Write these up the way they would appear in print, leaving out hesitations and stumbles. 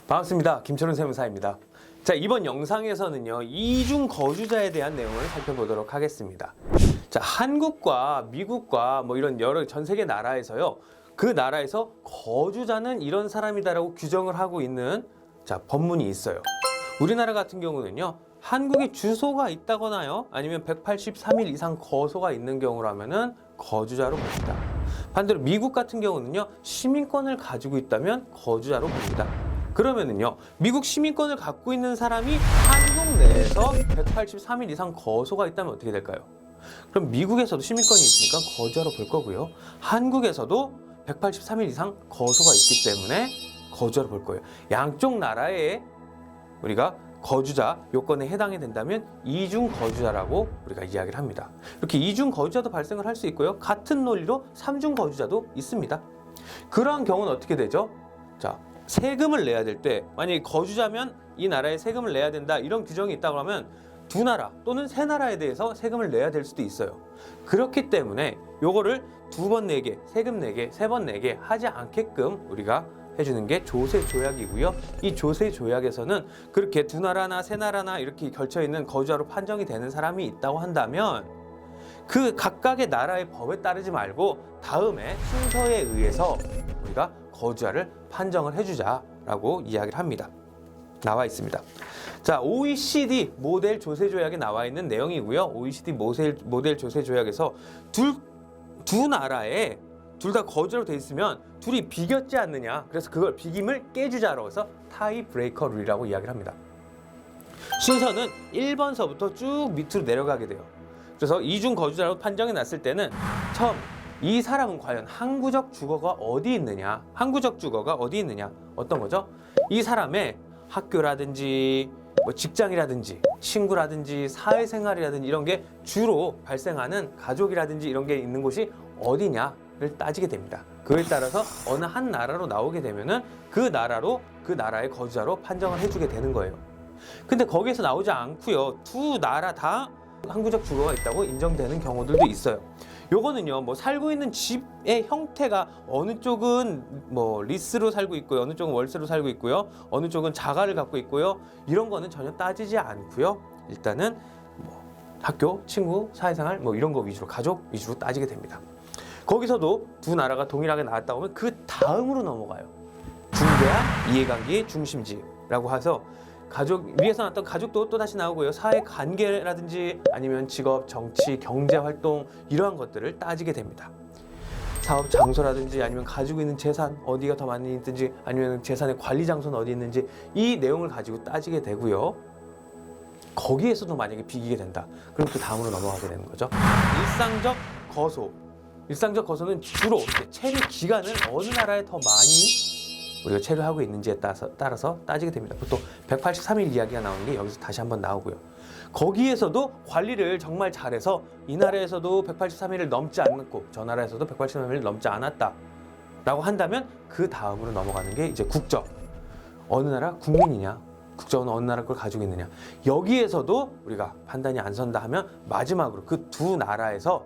반갑습니다. 김철훈 세무사입니다. 자, 이번 영상에서는요, 이중 거주자에 대한 내용을 살펴보도록 하겠습니다. 자, 한국과 미국과 뭐 이런 여러 전 세계 나라에서요, 그 나라에서 거주자는 이런 사람이다라고 규정을 하고 있는 법문이 있어요. 우리나라 같은 경우는요, 한국에 주소가 있다거나요, 아니면 183일 이상 거소가 있는 경우라면은 거주자로 봅니다. 반대로 미국 같은 경우는요, 시민권을 가지고 있다면 거주자로 봅니다. 그러면은요, 미국 시민권을 갖고 있는 사람이 한국 내에서 183일 이상 거소가 있다면 어떻게 될까요? 그럼 미국에서도 시민권이 있으니까 거주자로 볼 거고요. 한국에서도 183일 이상 거소가 있기 때문에 거주자로 볼 거예요. 양쪽 나라에 우리가 거주자 요건에 해당이 된다면 이중 거주자라고 우리가 이야기를 합니다. 이렇게 이중 거주자도 발생을 할 수 있고요. 같은 논리로 삼중 거주자도 있습니다. 그러한 경우는 어떻게 되죠? 자, 세금을 내야 될 때 만약에 거주자면 이 나라에 세금을 내야 된다 이런 규정이 있다고 하면 두 나라 또는 세 나라에 대해서 세금을 내야 될 수도 있어요. 그렇기 때문에 요거를 두 번 내게, 세금 내게, 세 번 내게 하지 않게끔 우리가 해주는 게 조세조약이고요. 이 조세조약에서는 그렇게 두 나라나 세 나라나 이렇게 걸쳐있는 거주자로 판정이 되는 사람이 있다고 한다면 그 각각의 나라의 법에 따르지 말고 다음에 순서에 의해서 우리가 거주자를 판정을 해주자라고 이야기를 합니다. 나와 있습니다. 자, OECD 모델 조세조약에 나와 있는 내용이고요. OECD 모델 조세조약에서 두 나라에 둘 다 거주로 돼 있으면 둘이 비겼지 않느냐. 그래서 그걸 비김을 깨주자라고 해서 타이 브레이커 룰이라고 이야기를 합니다. 순서는 1번서부터 쭉 밑으로 내려가게 돼요. 그래서 이중 거주자로 판정이 났을 때는 처음 이 사람은 과연 항구적 주거가 어디 있느냐. 항구적 주거가 어디 있느냐. 어떤 거죠? 이 사람의 학교라든지 뭐 직장이라든지 친구라든지 사회생활이라든지 이런 게 주로 발생하는 가족이라든지 이런 게 있는 곳이 어디냐를 따지게 됩니다. 그에 따라서 어느 한 나라로 나오게 되면은 그 나라의 거주자로 판정을 해주게 되는 거예요. 근데 거기에서 나오지 않고요, 두 나라 다 항구적 주거가 있다고 인정되는 경우들도 있어요. 요거는요, 뭐 살고 있는 집의 형태가 어느 쪽은 뭐 리스로 살고 있고요, 어느 쪽은 월세로 살고 있고요, 어느 쪽은 자가를 갖고 있고요, 이런 거는 전혀 따지지 않고요. 일단은 뭐 학교, 친구, 사회생활 뭐 이런 거 위주로, 가족 위주로 따지게 됩니다. 거기서도 두 나라가 동일하게 나왔다고 하면 그 다음으로 넘어가요. 중대한 이해관계의 중심지라고 해서 가족 위에서 나왔던 가족도 또 다시 나오고요. 사회 관계라든지 아니면 직업, 정치, 경제 활동 이러한 것들을 따지게 됩니다. 사업 장소라든지 아니면 가지고 있는 재산 어디가 더 많이 있든지 아니면 재산의 관리 장소는 어디 있는지 이 내용을 가지고 따지게 되고요. 거기에서도 만약에 비기게 된다. 그럼 그 다음으로 넘어가게 되는 거죠. 일상적 거소. 일상적 거소는 주로 체류 기간을 어느 나라에 더 많이 우리가 체류하고 있는지에 따라서 따지게 됩니다. 보통 183일 이야기가 나오는 게 여기서 다시 한번 나오고요. 거기에서도 관리를 정말 잘해서 이 나라에서도 183일을 넘지 않고 저 나라에서도 183일을 넘지 않았다 라고 한다면 그 다음으로 넘어가는 게 이제 국적. 어느 나라 국민이냐, 국적은 어느 나라 걸 가지고 있느냐. 여기에서도 우리가 판단이 안 선다 하면 마지막으로 그 두 나라에서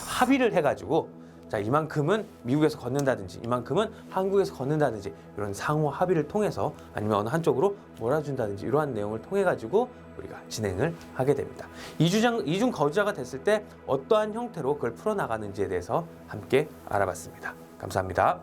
합의를 해가지고 자, 이만큼은 미국에서 걷는다든지 이만큼은 한국에서 걷는다든지 이런 상호 합의를 통해서 아니면 어느 한쪽으로 몰아준다든지 이러한 내용을 통해 가지고 우리가 진행을 하게 됩니다. 이중 거주자가 됐을 때 어떠한 형태로 그걸 풀어나가는지에 대해서 함께 알아봤습니다. 감사합니다.